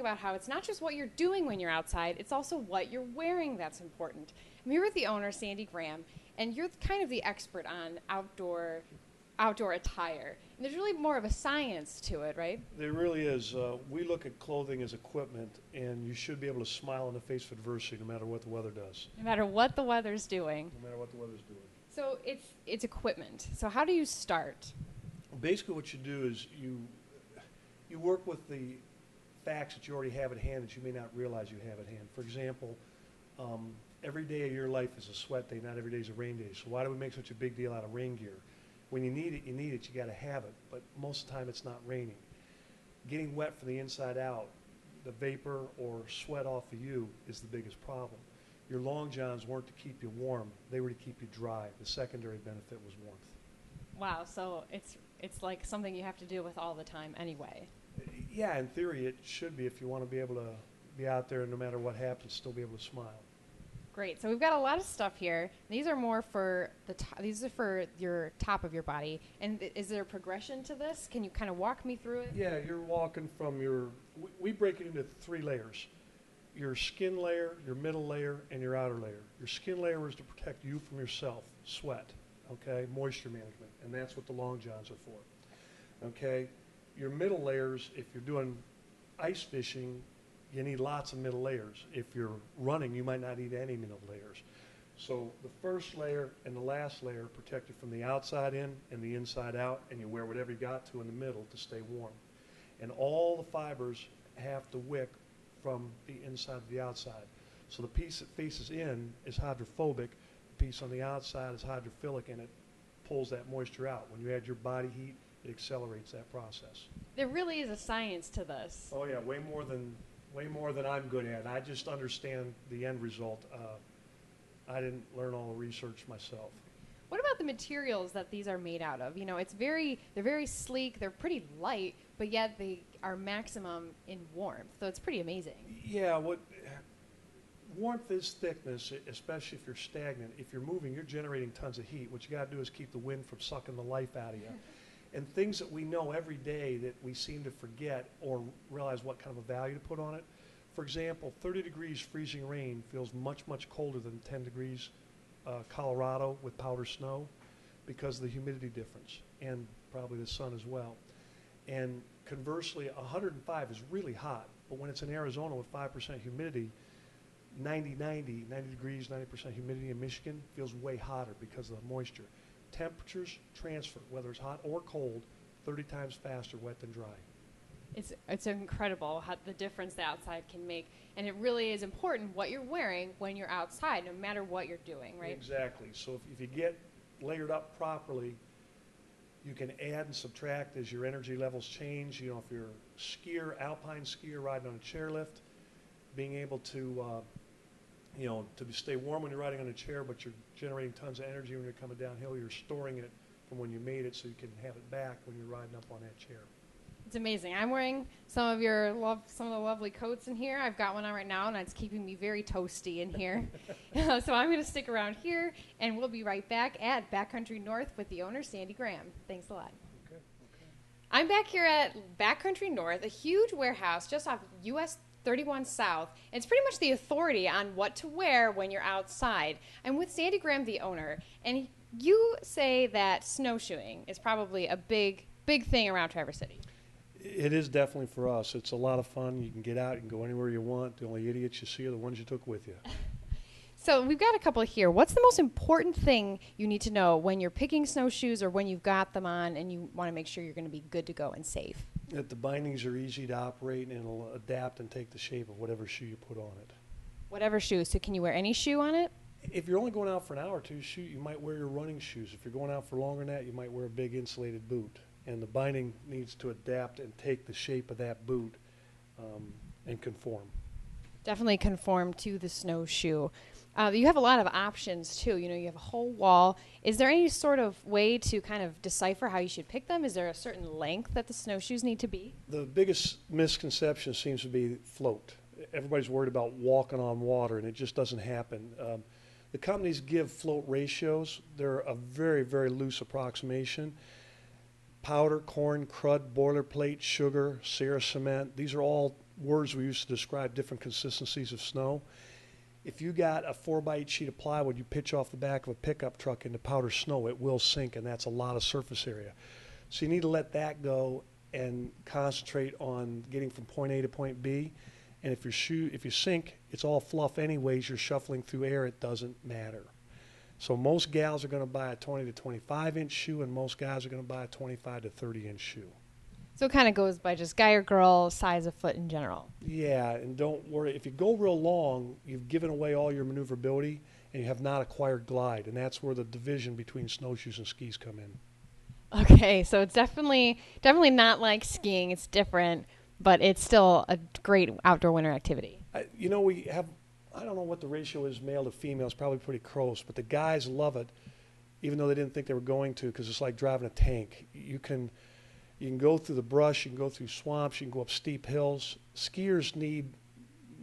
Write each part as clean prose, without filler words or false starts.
about how it's not just what you're doing when you're outside, it's also what you're wearing that's important. I'm here with the owner, Sandy Graham, and you're kind of the expert on outdoor attire. And there's really more of a science to it, right? There really is. We look at clothing as equipment, and you should be able to smile in the face of adversity no matter what the weather does. No matter what the weather's doing. No matter what the weather's doing. So it's equipment. So how do you start? Basically what you do is you work with the facts that you already have at hand that you may not realize you have at hand. For example, every day of your life is a sweat day, not every day is a rain day. So why do we make such a big deal out of rain gear? When you need it, you got to have it. But most of the time it's not raining. Getting wet from the inside out, the vapor or sweat off of you is the biggest problem. Your long johns weren't to keep you warm, they were to keep you dry. The secondary benefit was warmth. Wow, so it's like something you have to deal with all the time anyway. Yeah, in theory it should be if you want to be able to be out there and no matter what happens, still be able to smile. Great. So we've got a lot of stuff here. These are more for these are for your top of your body. And is there a progression to this? Can you kind of walk me through it? Yeah, you're walking from we break it into 3 layers. Your skin layer, your middle layer, and your outer layer. Your skin layer is to protect you from yourself, sweat, okay, moisture management, and that's what the long johns are for, okay? Your middle layers, if you're doing ice fishing, you need lots of middle layers. If you're running, you might not need any middle layers. So the first layer and the last layer protect you from the outside in and the inside out, and you wear whatever you got to in the middle to stay warm. And all the fibers have to wick from the inside to the outside. So the piece that faces in is hydrophobic, the piece on the outside is hydrophilic, and it pulls that moisture out. When you add your body heat, it accelerates that process. There really is a science to this. Oh yeah, way more than I'm good at. I just understand the end result. I didn't learn all the research myself. What about the materials that these are made out of? You know, they're very sleek, they're pretty light, but yet they are maximum in warmth. So it's pretty amazing. Yeah, warmth is thickness, especially if you're stagnant. If you're moving, you're generating tons of heat. What you got to do is keep the wind from sucking the life out of you. And things that we know every day that we seem to forget or realize what kind of a value to put on it. For example, 30 degrees freezing rain feels much, much colder than 10 degrees Colorado with powder snow because of the humidity difference and probably the sun as well. And conversely, 105 is really hot, but when it's in Arizona with 5% humidity, 90 degrees, 90% humidity in Michigan feels way hotter because of the moisture. Temperatures transfer, whether it's hot or cold, 30 times faster wet than dry. It's incredible how the difference the outside can make, and it really is important what you're wearing when you're outside, no matter what you're doing, right? Exactly. So if you get layered up properly, you can add and subtract as your energy levels change. You know, if you're a skier, alpine skier riding on a chairlift, being able to to stay warm when you're riding on a chair, but you're generating tons of energy when you're coming downhill. You're storing it from when you made it so you can have it back when you're riding up on that chair. It's amazing. I'm wearing some of the lovely coats in here. I've got one on right now, and it's keeping me very toasty in here. So I'm going to stick around here, and we'll be right back at Backcountry North with the owner, Sandy Graham. Thanks a lot. Okay. I'm back here at Backcountry North, a huge warehouse just off US 31 South. It's pretty much the authority on what to wear when you're outside. I'm with Sandy Graham, the owner, and you say that snowshoeing is probably a big thing around Traverse City. It is definitely for us. It's a lot of fun. You can get out, you can go anywhere you want. The only idiots you see are the ones you took with you. So we've got a couple here. What's the most important thing you need to know when you're picking snowshoes or when you've got them on and you want to make sure you're going to be good to go and safe? That the bindings are easy to operate and it'll adapt and take the shape of whatever shoe you put on it. Whatever shoe. So can you wear any shoe on it? If you're only going out for an hour or two, you might wear your running shoes. If you're going out for longer than that, you might wear a big insulated boot. And the binding needs to adapt and take the shape of that boot and conform. Definitely conform to the snowshoe. You have a lot of options, too. You know, you have a whole wall. Is there any sort of way to kind of decipher how you should pick them? Is there a certain length that the snowshoes need to be? The biggest misconception seems to be float. Everybody's worried about walking on water, and it just doesn't happen. The companies give float ratios. They're a very, very loose approximation. Powder, corn, crud, boilerplate, sugar, Sierra cement, these are all words we use to describe different consistencies of snow. If you got a 4x8 sheet of plywood you pitch off the back of a pickup truck into powder snow, it will sink, and that's a lot of surface area. So you need to let that go and concentrate on getting from point A to point B. And if you sink, it's all fluff anyways. You're shuffling through air. It doesn't matter. So most gals are going to buy a 20 to 25 inch shoe, and most guys are going to buy a 25 to 30 inch shoe. So it kind of goes by just guy or girl, size of foot in general. Yeah, and don't worry. If you go real long, you've given away all your maneuverability, and you have not acquired glide. And that's where the division between snowshoes and skis come in. Okay, so it's definitely not like skiing. It's different, but it's still a great outdoor winter activity. We have, I don't know what the ratio is male to female. It's probably pretty close, but the guys love it, even though they didn't think they were going to, because it's like driving a tank. You can go through the brush, you can go through swamps, you can go up steep hills. Skiers need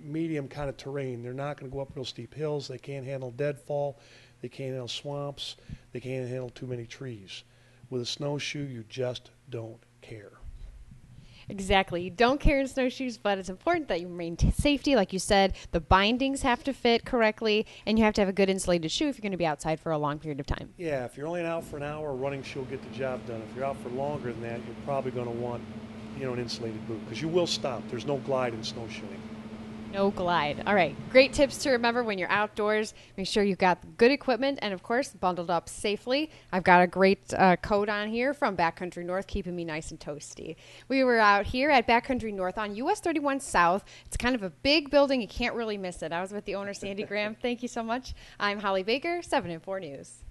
medium kind of terrain. They're not going to go up real steep hills. They can't handle deadfall. They can't handle swamps. They can't handle too many trees. With a snowshoe, you just don't care. Exactly. You don't care in snowshoes, but it's important that you maintain safety. Like you said, the bindings have to fit correctly, and you have to have a good insulated shoe if you're going to be outside for a long period of time. Yeah, if you're only out for an hour, a running shoe will get the job done. If you're out for longer than that, you're probably going to want, an insulated boot, because you will stop. There's no glide in snowshoeing. No glide. All right. Great tips to remember when you're outdoors. Make sure you've got good equipment and, of course, bundled up safely. I've got a great coat on here from Backcountry North, keeping me nice and toasty. We were out here at Backcountry North on US 31 South. It's kind of a big building. You can't really miss it. I was with the owner, Sandy Graham. Thank you so much. I'm Holly Baker, 7 and 4 News.